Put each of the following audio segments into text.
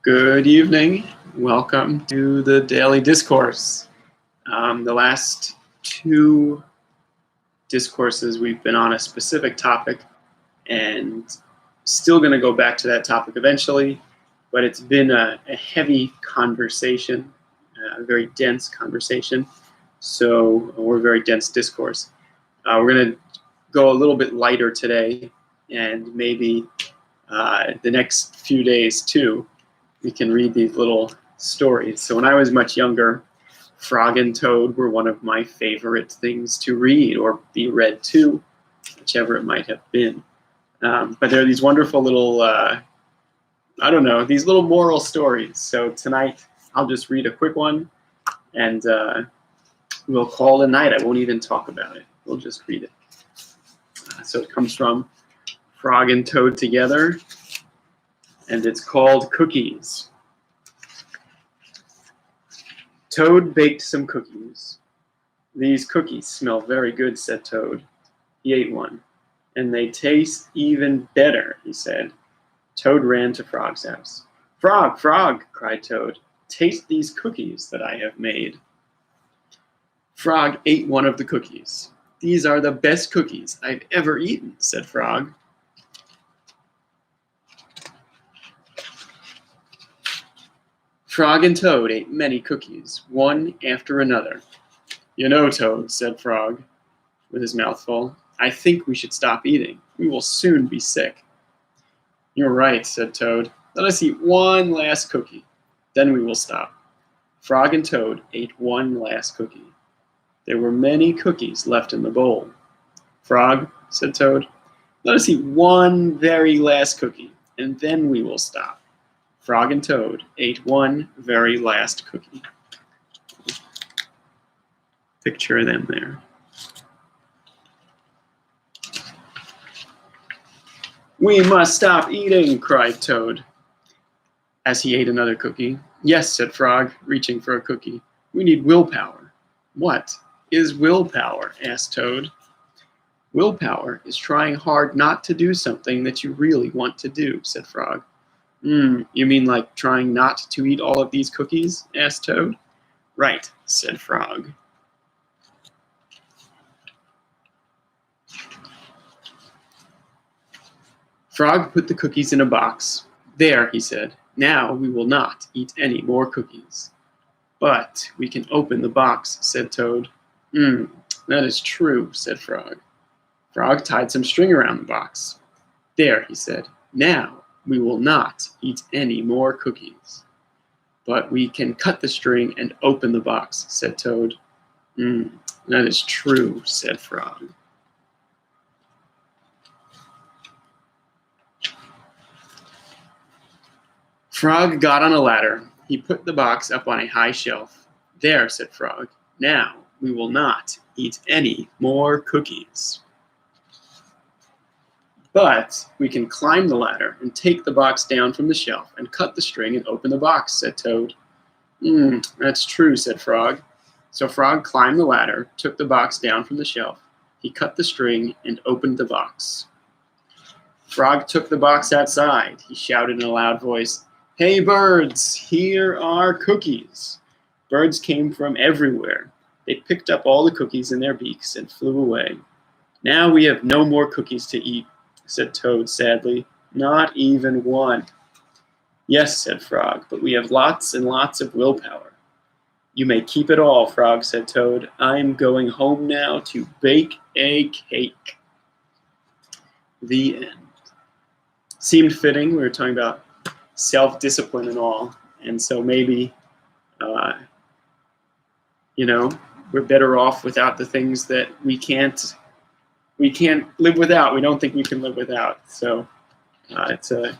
Good evening. Welcome to the Daily Discourse. The last two discourses we've been on a specific topic and still going to go back to that topic eventually, but it's been a heavy conversation, a very dense conversation, or very dense discourse. We're going to go a little bit lighter today, and maybe the next few days too. We can read these little stories. So when I was much younger, Frog and Toad were one of my favorite things to read or be read to, whichever it might have been. But there are these wonderful little, these little moral stories. So tonight I'll just read a quick one and we'll call it a night. I won't even talk about it. We'll just read it. So it comes from Frog and Toad Together, and it's called Cookies. Toad baked some cookies. These cookies smell very good, said Toad. He ate one. And they taste even better, he said. Toad ran to Frog's house. Frog, Frog, cried Toad, taste these cookies that I have made. Frog ate one of the cookies. These are the best cookies I've ever eaten, said Frog. Frog and Toad ate many cookies, one after another. You know, Toad, said Frog, with his mouth full, I think we should stop eating. We will soon be sick. You're right, said Toad. Let us eat one last cookie. Then we will stop. Frog and Toad ate one last cookie. There were many cookies left in the bowl. Frog, said Toad, let us eat one very last cookie, and then we will stop. Frog and Toad ate one very last cookie. Picture them there. We must stop eating, cried Toad, as he ate another cookie. Yes, said Frog, reaching for a cookie. We need willpower. What is willpower? Asked Toad. Willpower is trying hard not to do something that you really want to do, said Frog. You mean like trying not to eat all of these cookies? Asked Toad. Right, said Frog. Frog put the cookies in a box. There, he said. Now we will not eat any more cookies. But we can open the box, said Toad. That is true, said Frog. Frog tied some string around the box. There, he said. Now we will not eat any more cookies. But we can cut the string and open the box, said Toad. That is true, said Frog. Frog got on a ladder. He put the box up on a high shelf. There, said Frog. Now we will not eat any more cookies. But we can climb the ladder and take the box down from the shelf and cut the string and open the box, said Toad. That's true, said Frog. So Frog climbed the ladder, took the box down from the shelf. He cut the string and opened the box. Frog took the box outside. He shouted in a loud voice, Hey birds, here are cookies. Birds came from everywhere. They picked up all the cookies in their beaks and flew away. Now we have no more cookies to eat, said Toad sadly. Not even one. Yes, said Frog, but we have lots and lots of willpower. You may keep it all, Frog, said Toad. I'm going home now to bake a cake. The end. Seemed fitting. We were talking about self-discipline and all, and so maybe, we're better off without the things that we can't live without. We don't think we can live without. So it's a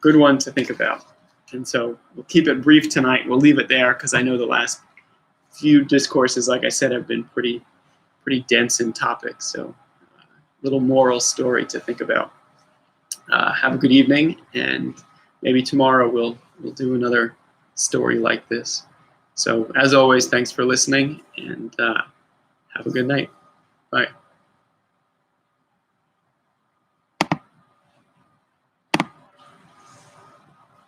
good one to think about. And so we'll keep it brief tonight. We'll leave it there because I know the last few discourses, like I said, have been pretty dense in topic. So little moral story to think about. Have a good evening, and maybe tomorrow we'll do another story like this. So as always, thanks for listening, and have a good night. Bye.